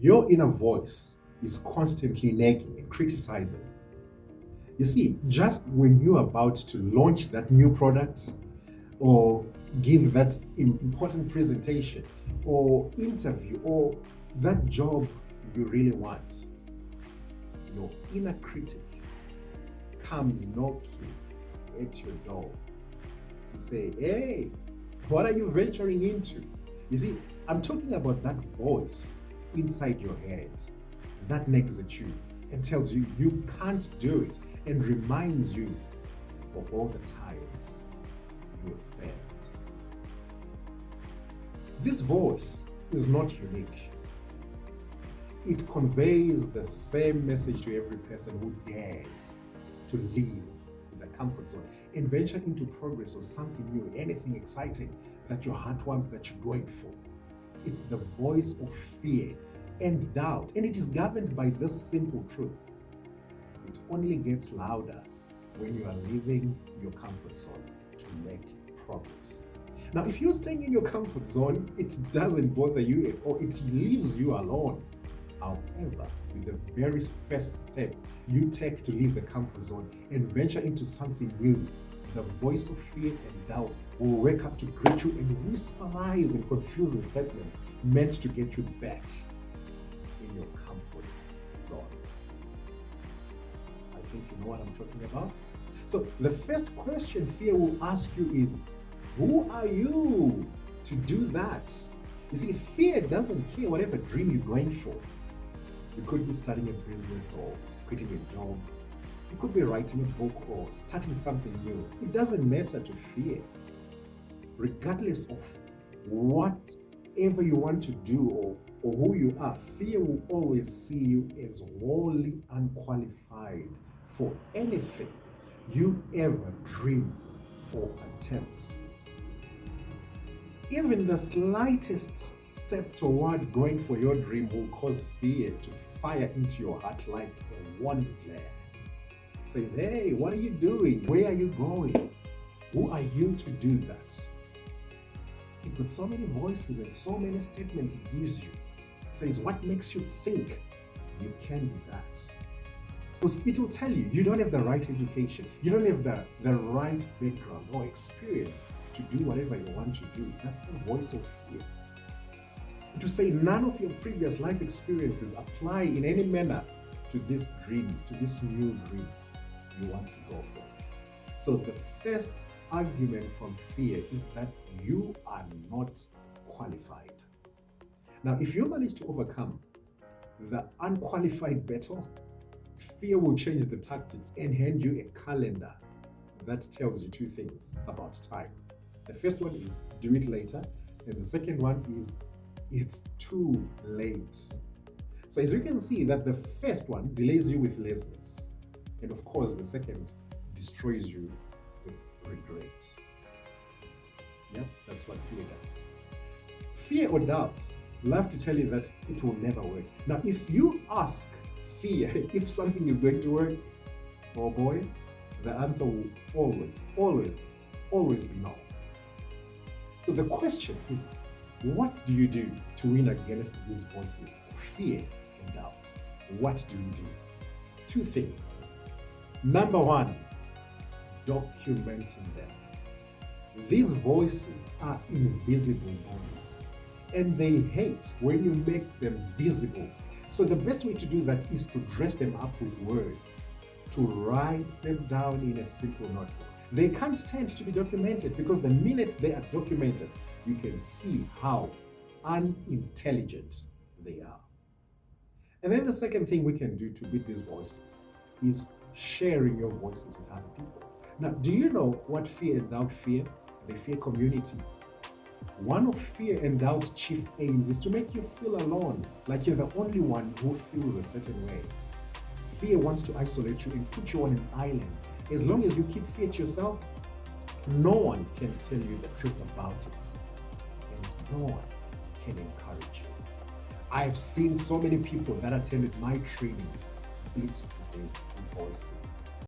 Your inner voice is constantly nagging and criticizing. You see, just when you're about to launch that new product or give that important presentation or interview or that job you really want, your inner critic comes knocking at your door to say, hey, what are you venturing into? You see, I'm talking about that voice inside your head that nags at you and tells you you can't do it and reminds you of all the times you have failed. This voice is not unique. It conveys the same message to every person who dares to leave the comfort zone and venture into progress or something new, anything exciting that your heart wants, that you're going for. It's the voice of fear and doubt, and it is governed by this simple truth. It only gets louder when you are leaving your comfort zone to make progress. Now, if you're staying in your comfort zone, it doesn't bother you or it leaves you alone. However, with the very first step you take to leave the comfort zone and venture into something new, the voice of fear and doubt will wake up to greet you and whisper lies and confusing statements meant to get you back in your comfort zone. I think you know what I'm talking about. So the first question fear will ask you is, who are you to do that? You see, fear doesn't care whatever dream you're going for. You could be starting a business or quitting a job. You could be writing a book or starting something new. It doesn't matter to fear. Regardless of whatever you want to do or who you are, fear will always see you as wholly unqualified for anything you ever dream or attempt. Even the slightest step toward going for your dream will cause fear to fire into your heart like a warning glare. It says, hey, what are you doing? Where are you going? Who are you to do that? It's got so many voices and so many statements it gives you. It says, what makes you think you can do that? Because it will tell you, you don't have the right education. You don't have the right background or experience to do whatever you want to do. That's the voice of fear. To say none of your previous life experiences apply in any manner to this dream, to this new dream you want to go for. So the first argument from fear is that you are not qualified. Now, if you manage to overcome the unqualified battle, fear will change the tactics and hand you a calendar that tells you two things about time. The first one is do it later, and the second one is it's too late. So as you can see that the first one delays you with laziness, and of course the second destroys you with regrets. Yeah, that's what fear does. Fear or doubt love to tell you that it will never work. Now, if you ask fear if something is going to work, oh boy, the answer will always be no. So the question is, what do you do to win against these voices of fear and doubt? What do you do? Two things. Number one, documenting them. These voices are invisible voices, and they hate when you make them visible. So the best way to do that is to dress them up with words, to write them down in a simple notebook. They can't stand to be documented because the minute they are documented, you can see how unintelligent they are. And then the second thing we can do to beat these voices is sharing your voices with other people. Now, do you know what fear and doubt fear? They fear community. One of fear and doubt's chief aims is to make you feel alone, like you're the only one who feels a certain way. Fear wants to isolate you and put you on an island. As long as you keep fear to yourself, no one can tell you the truth about it, and no one can encourage you. I've seen so many people that attended my trainings beat these voices.